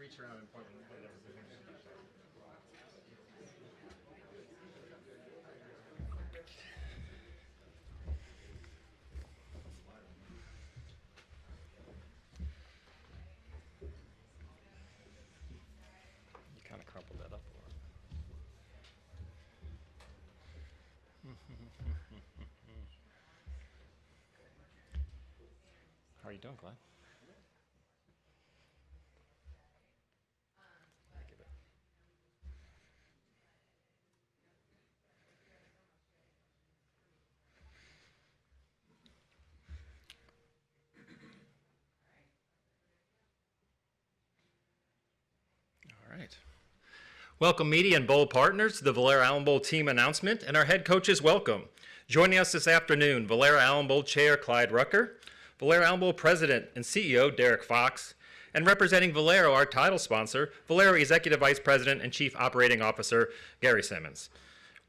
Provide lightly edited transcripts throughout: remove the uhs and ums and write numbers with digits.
reach around and point whatever. You kind of crumpled that up a lot. How are you doing, Clyde? All right. Welcome, media and bowl partners, to the Valero Alamo Bowl team announcement, and our head coaches welcome. Joining us this afternoon, Valero Alamo Bowl Chair Clyde Rucker, Valero Alamo Bowl President and CEO Derek Fox, and representing Valero, our title sponsor, Valero Executive Vice President and Chief Operating Officer Gary Simmons.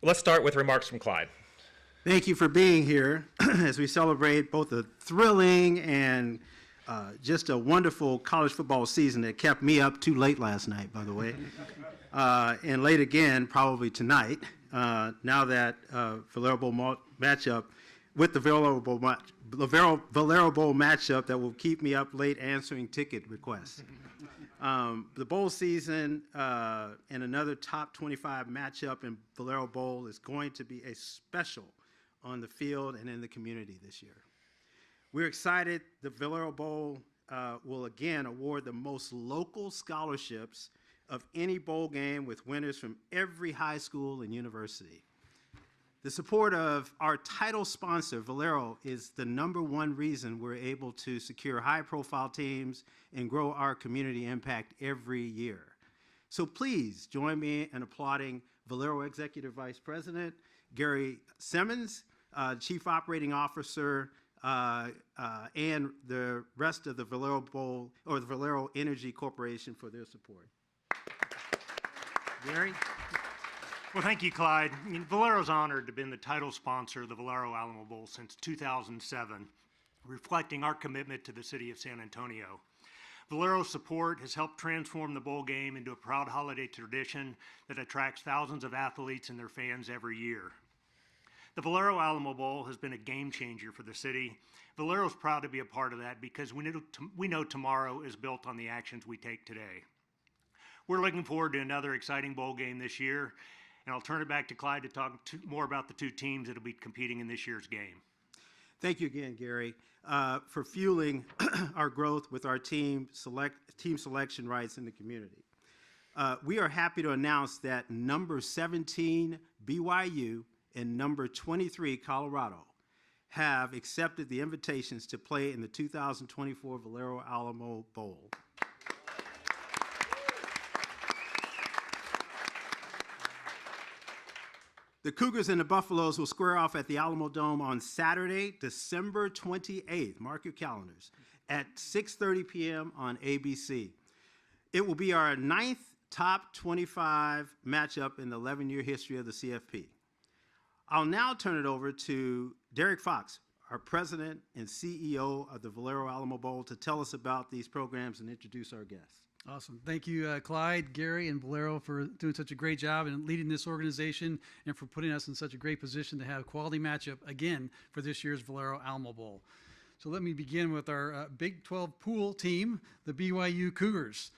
Let's start with remarks from Clyde. Thank you for being here as we celebrate both a thrilling and just a wonderful college football season that kept me up too late last night, by the way, and late again probably tonight, now that Valero Bowl matchup with the Valero Bowl matchup that will keep me up late answering ticket requests. The bowl season and another top 25 matchup in Valero Bowl is going to be a special on the field and in the community this year. We're excited the Valero Bowl will again award the most local scholarships of any bowl game with winners from every high school and university. The support of our title sponsor, Valero, is the #1 reason we're able to secure high-profile teams and grow our community impact every year. So please join me in applauding Valero Executive Vice President Gary Simmons, Chief Operating Officer, and the rest of the Valero Bowl, or the Valero Energy Corporation, for their support. Gary? Well, thank you, Clyde. Valero's honored to have been the title sponsor of the Valero Alamo Bowl since 2007, reflecting our commitment to the city of San Antonio. Valero's support has helped transform the bowl game into a proud holiday tradition that attracts thousands of athletes and their fans every year. The Valero Alamo Bowl has been a game changer for the city. Valero's proud to be a part of that because we know tomorrow is built on the actions we take today. We're looking forward to another exciting bowl game this year, and I'll turn it back to Clyde to talk more about the two teams that will be competing in this year's game. Thank you again, Gary, for fueling our growth with our team selection rights in the community. We are happy to announce that number 17 BYU and number 23 Colorado have accepted the invitations to play in the 2024 Valero Alamo Bowl. The Cougars and the Buffaloes will square off at the Alamodome on Saturday, December 28th. Mark your calendars, at 6:30 p.m. on ABC. It will be our 9th top 25 matchup in the 11-year history of the CFP. I'll now turn it over to Derek Fox, our president and CEO of the Valero Alamo Bowl, to tell us about these programs and introduce our guests. Awesome. Thank you, Clyde, Gary, and Valero for doing such a great job in leading this organization and for putting us in such a great position to have a quality matchup again for this year's Valero Alamo Bowl. So let me begin with our Big 12 pool team, the BYU Cougars.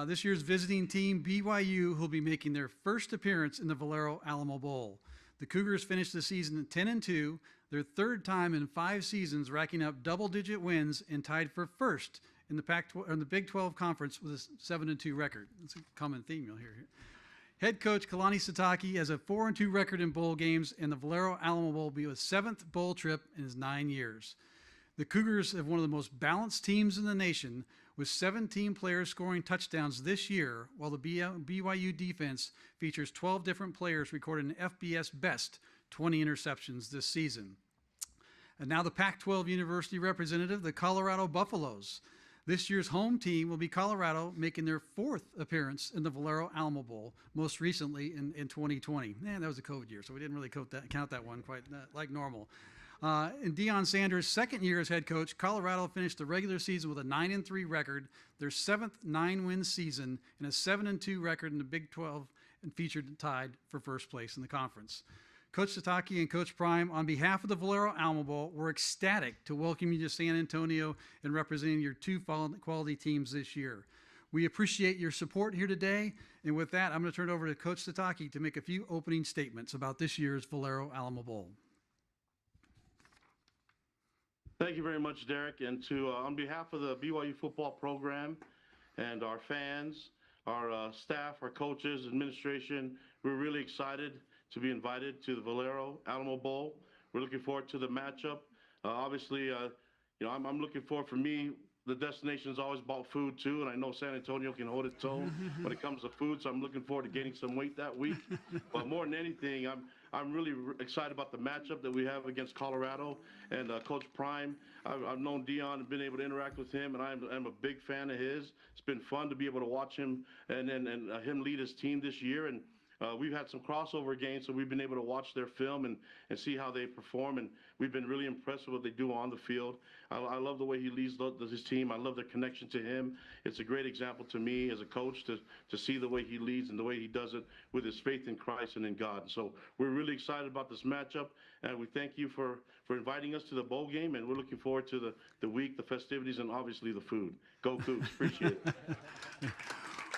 This year's visiting team, BYU, will be making their first appearance in the Valero Alamo Bowl. The Cougars finished the season 10-2, their third time in 5 seasons, racking up double-digit wins and tied for first in the Big 12 Conference with a 7-2 record. That's a common theme you'll hear here. Head coach Kalani Satake has a 4-2 record in bowl games, and the Valero Alamo Bowl will be his 7th bowl trip in his 9 years. The Cougars have one of the most balanced teams in the nation, with 17 players scoring touchdowns this year, while the BYU defense features 12 different players recording an FBS best 20 interceptions this season. And now the Pac-12 University representative, the Colorado Buffaloes. This year's home team will be Colorado, making their 4th appearance in the Valero Alamo Bowl, most recently in 2020. That was a COVID year, so we didn't really count that one quite like normal. In Deion Sanders' second year as head coach, Colorado finished the regular season with a 9-3 record, their seventh 9-win season, and a 7-2 record in the Big 12, and featured tied for first place in the conference. Coach Sataki and Coach Prime, on behalf of the Valero Alamo Bowl, we're ecstatic to welcome you to San Antonio and representing your two quality teams this year. We appreciate your support here today. And with that, I'm going to turn it over to Coach Sataki to make a few opening statements about this year's Valero Alamo Bowl. Thank you very much, Derek. And on behalf of the BYU football program and our fans, our staff, our coaches, administration, we're really excited to be invited to the Valero Alamo Bowl. We're looking forward to the matchup. Obviously, I'm looking forward, for me, the destination's always about food too, and I know San Antonio can hold its own when it comes to food, so I'm looking forward to gaining some weight that week. But more than anything, I'm really excited about the matchup that we have against Colorado and Coach Prime. I've known Deion and been able to interact with him, and I'm a big fan of his. It's been fun to be able to watch him and him lead his team this year. And we've had some crossover games, so we've been able to watch their film and see how they perform, and we've been really impressed with what they do on the field. I love the way he leads his team. I love their connection to him. It's a great example to me as a coach to see the way he leads and the way he does it with his faith in Christ and in God. So we're really excited about this matchup, and we thank you for inviting us to the bowl game, and we're looking forward to the week, the festivities, and obviously the food. Go Cougs. Appreciate it.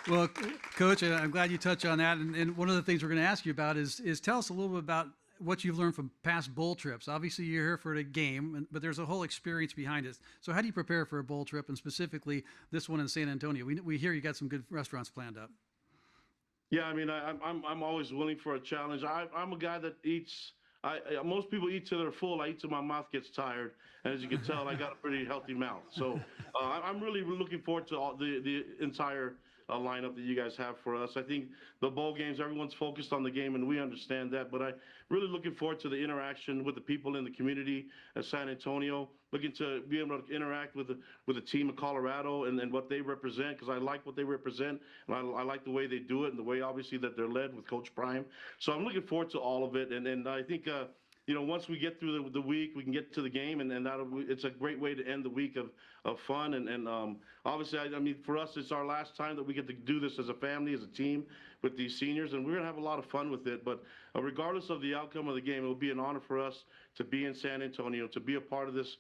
Well, Coach, I'm glad you touched on that. And one of the things we're going to ask you about is tell us a little bit about what you've learned from past bowl trips. Obviously, you're here for the game, but there's a whole experience behind it. So how do you prepare for a bowl trip, and specifically this one in San Antonio? We hear you got some good restaurants planned up. Yeah, I mean, I'm always willing for a challenge. I'm a guy that eats. Most people eat till they're full. I eat till my mouth gets tired, and as you can tell, I got a pretty healthy mouth. So I'm really looking forward to all the entire lineup that you guys have for us. I think the bowl games, everyone's focused on the game, and we understand that, but I really looking forward to the interaction with the people in the community at San Antonio, looking to be able to interact with the team of Colorado and what they represent, because I like what they represent, and I like the way they do it and the way, obviously, that they're led with Coach Prime. So I'm looking forward to all of it, and I think once we get through the week, we can get to the game, and it's a great way to end the week of fun. And obviously, I mean, for us, it's our last time that we get to do this as a family, as a team, with these seniors, and we're going to have a lot of fun with it. But regardless of the outcome of the game, it will be an honor for us to be in San Antonio, to be a part of this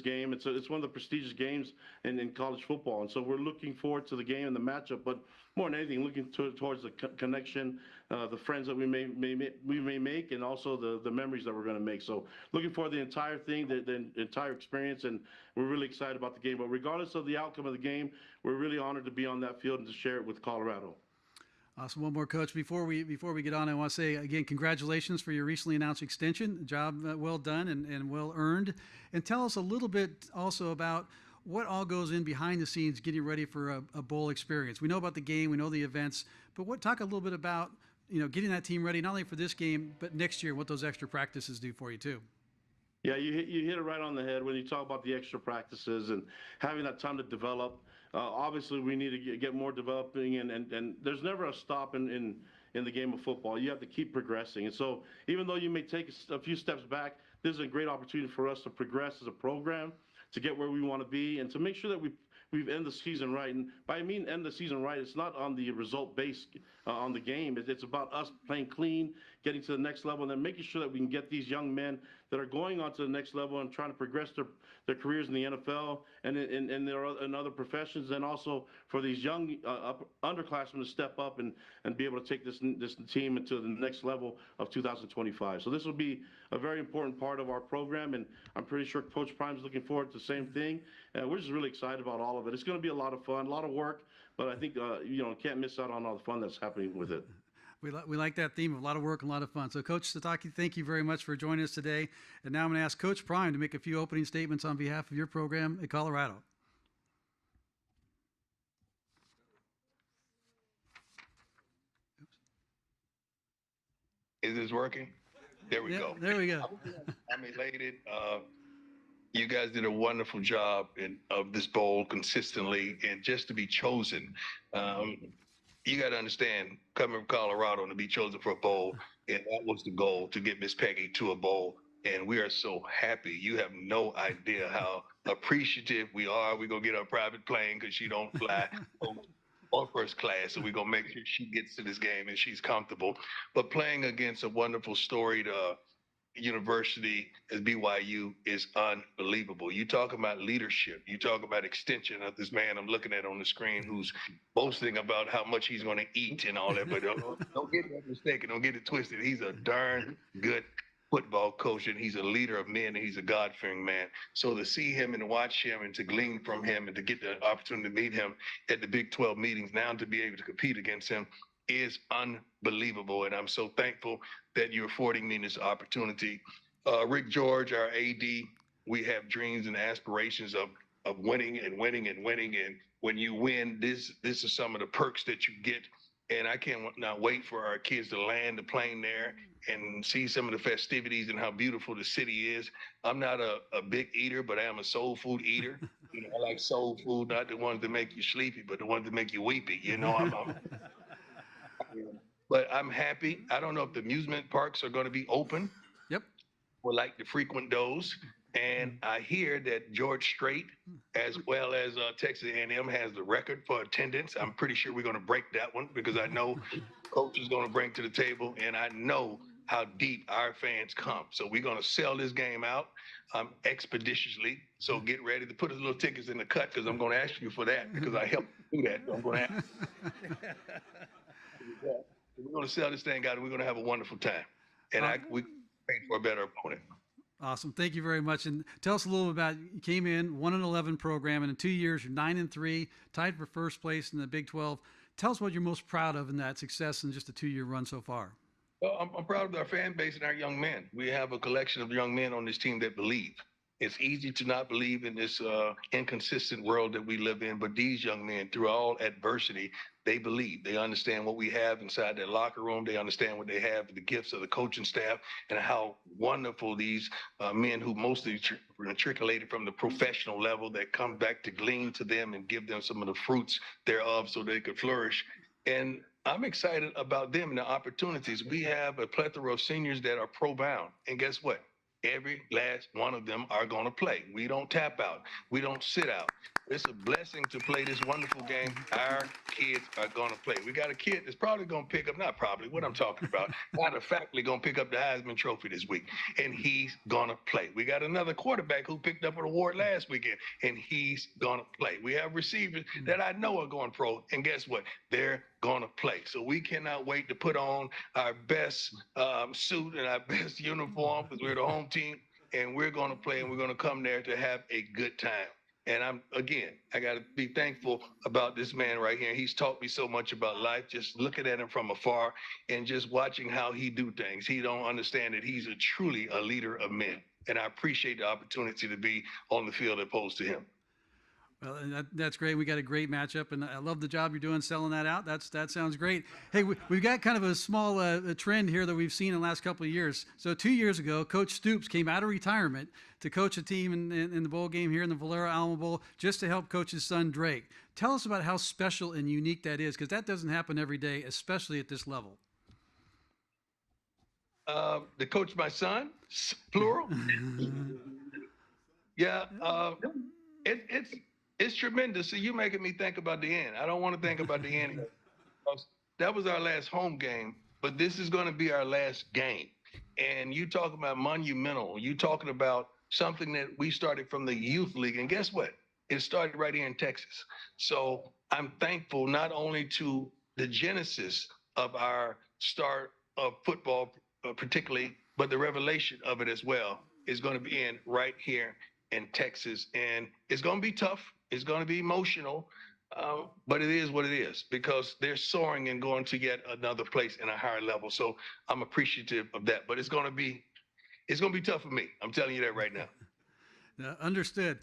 game. It's one of the prestigious games in college football, and so we're looking forward to the game and the matchup. But more than anything, looking towards the connection, the friends that we may make, and also the memories that we're going to make. So looking for the entire thing, the entire experience, and we're really excited about the game. But regardless of the outcome of the game, we're really honored to be on that field and to share it with Colorado. Awesome. One more, Coach. Before we get on, I want to say again, congratulations for your recently announced extension. Job well done and well earned. And tell us a little bit also about what all goes in behind the scenes getting ready for a bowl experience. We know about the game, we know the events, but talk a little bit about getting that team ready not only for this game but next year. What those extra practices do for you too. Yeah, you hit it right on the head when you talk about the extra practices and having that time to develop. Obviously, we need to get more developing, and there's never a stop in the game of football. You have to keep progressing. And so even though you may take a few steps back, this is a great opportunity for us to progress as a program, to get where we want to be, and to make sure that we've end the season right. And by I mean end the season right, it's not on the result based on the game. It's about us playing clean, getting to the next level, and then making sure that we can get these young men that are going on to the next level and trying to progress their careers in the NFL and in other professions, and also for these young underclassmen to step up and be able to take this team into the next level of 2025. So this will be a very important part of our program, and I'm pretty sure Coach Prime's looking forward to the same thing. We're just really excited about all of it. It's going to be a lot of fun, a lot of work, but I think can't miss out on all the fun that's happening with it. We like that theme of a lot of work and a lot of fun. So, Coach Sataki, thank you very much for joining us today. And now I'm going to ask Coach Prime to make a few opening statements on behalf of your program at Colorado. Is this working? There we go. There we go. I'm elated. You guys did a wonderful job of this bowl consistently, and just to be chosen. You got to understand, coming from Colorado and to be chosen for a bowl, and that was the goal, to get Miss Peggy to a bowl. And we are so happy. You have no idea how appreciative we are. We're going to get her a private plane because she don't fly on first class. So we're going to make sure she gets to this game and she's comfortable. But playing against a wonderful storied university as BYU is unbelievable. You talk about leadership. You talk about extension of this man I'm looking at on the screen who's boasting about how much he's going to eat and all that. But don't get that mistaken. Don't get it twisted. He's a darn good football coach, and he's a leader of men, and he's a God-fearing man. So to see him and watch him and to glean from him and to get the opportunity to meet him at the Big 12 meetings, now to be able to compete against him is unbelievable. And I'm so thankful that you're affording me this opportunity. Rick George, our AD, we have dreams and aspirations of winning and winning and winning. And when you win, this is some of the perks that you get. And I can't not wait for our kids to land the plane there and see some of the festivities and how beautiful the city is. I'm not a big eater, but I am a soul food eater. You know, I like soul food, not the ones that make you sleepy, but the ones that make you weepy. You know, but I'm happy. I don't know if the amusement parks are going to be open. Yep. Would like to frequent those. And I hear that George Strait, as well as Texas A&M, has the record for attendance. I'm pretty sure we're going to break that one because I know Coach is going to bring to the table, and I know how deep our fans come. So we're going to sell this game out expeditiously. So get ready to put his little tickets in the cut because I'm going to ask you for that because I helped do that. So I'm going to ask. We're going to sell this thing out, and we're going to have a wonderful time. And we paid for a better opponent. Awesome. Thank you very much. And tell us a little about, you came in 1-11 program, and in 2 years, you're 9-3, tied for first place in the Big 12. Tell us what you're most proud of in that success in just a 2-year run so far. Well, I'm proud of our fan base and our young men. We have a collection of young men on this team that believe. It's easy to not believe in this inconsistent world that we live in, but these young men, through all adversity, they believe. They understand what we have inside their locker room. They understand what they have, the gifts of the coaching staff, and how wonderful these men who mostly matriculated from the professional level that come back to glean to them and give them some of the fruits thereof so they could flourish. And I'm excited about them and the opportunities. We have a plethora of seniors that are pro-bound. And guess what? Every last one of them are going to play. We don't tap out. We don't sit out. It's a blessing to play this wonderful game. Our kids are going to play. We got a kid that's probably going to pick up, not probably, what I'm talking about, matter of factly going to pick up the Heisman Trophy this week, and he's going to play. We got another quarterback who picked up an award last weekend, and he's going to play. We have receivers that I know are going pro, and guess what? They're going to play. So we cannot wait to put on our best suit and our best uniform because we're the home team, and we're going to play, and we're going to come there to have a good time. And I got to be thankful about this man right here. He's taught me so much about life, just looking at him from afar and just watching how he do things. He don't understand that he's truly a leader of men. And I appreciate the opportunity to be on the field opposed to him. Well, that's great. We got a great matchup, and I love the job you're doing selling that out. That sounds great. Hey, we've got kind of a small a trend here that we've seen in the last couple of years. So 2 years ago, Coach Stoops came out of retirement to coach a team in the bowl game here in the Valero Alamo Bowl just to help coach his son, Drake. Tell us about how special and unique that is, because that doesn't happen every day, especially at this level. To coach my son, plural? Yeah, it's tremendous. So you're making me think about the end. I don't want to think about the end. That was our last home game, but this is going to be our last game. And you talk about monumental. You talking about something that we started from the youth league. And guess what? It started right here in Texas. So I'm thankful not only to the genesis of our start of football, particularly, but the revelation of it as well is going to be in right here in Texas. And it's going to be tough. It's going to be emotional, but it is what it is because they're soaring and going to yet another place in a higher level. So I'm appreciative of that, but it's going to be tough for me. I'm telling you that right now. Understood.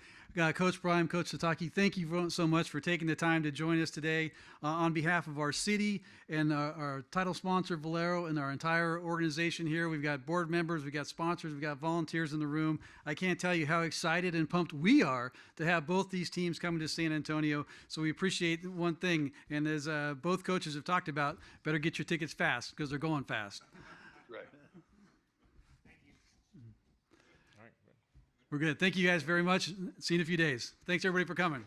Coach Prime, Coach Sataki, thank you so much for taking the time to join us today on behalf of our city and our title sponsor, Valero, and our entire organization here. We've got board members, we've got sponsors, we've got volunteers in the room. I can't tell you how excited and pumped we are to have both these teams coming to San Antonio. So we appreciate one thing, and as both coaches have talked about, better get your tickets fast because they're going fast. Right. We're good. Thank you guys very much. See you in a few days. Thanks everybody for coming.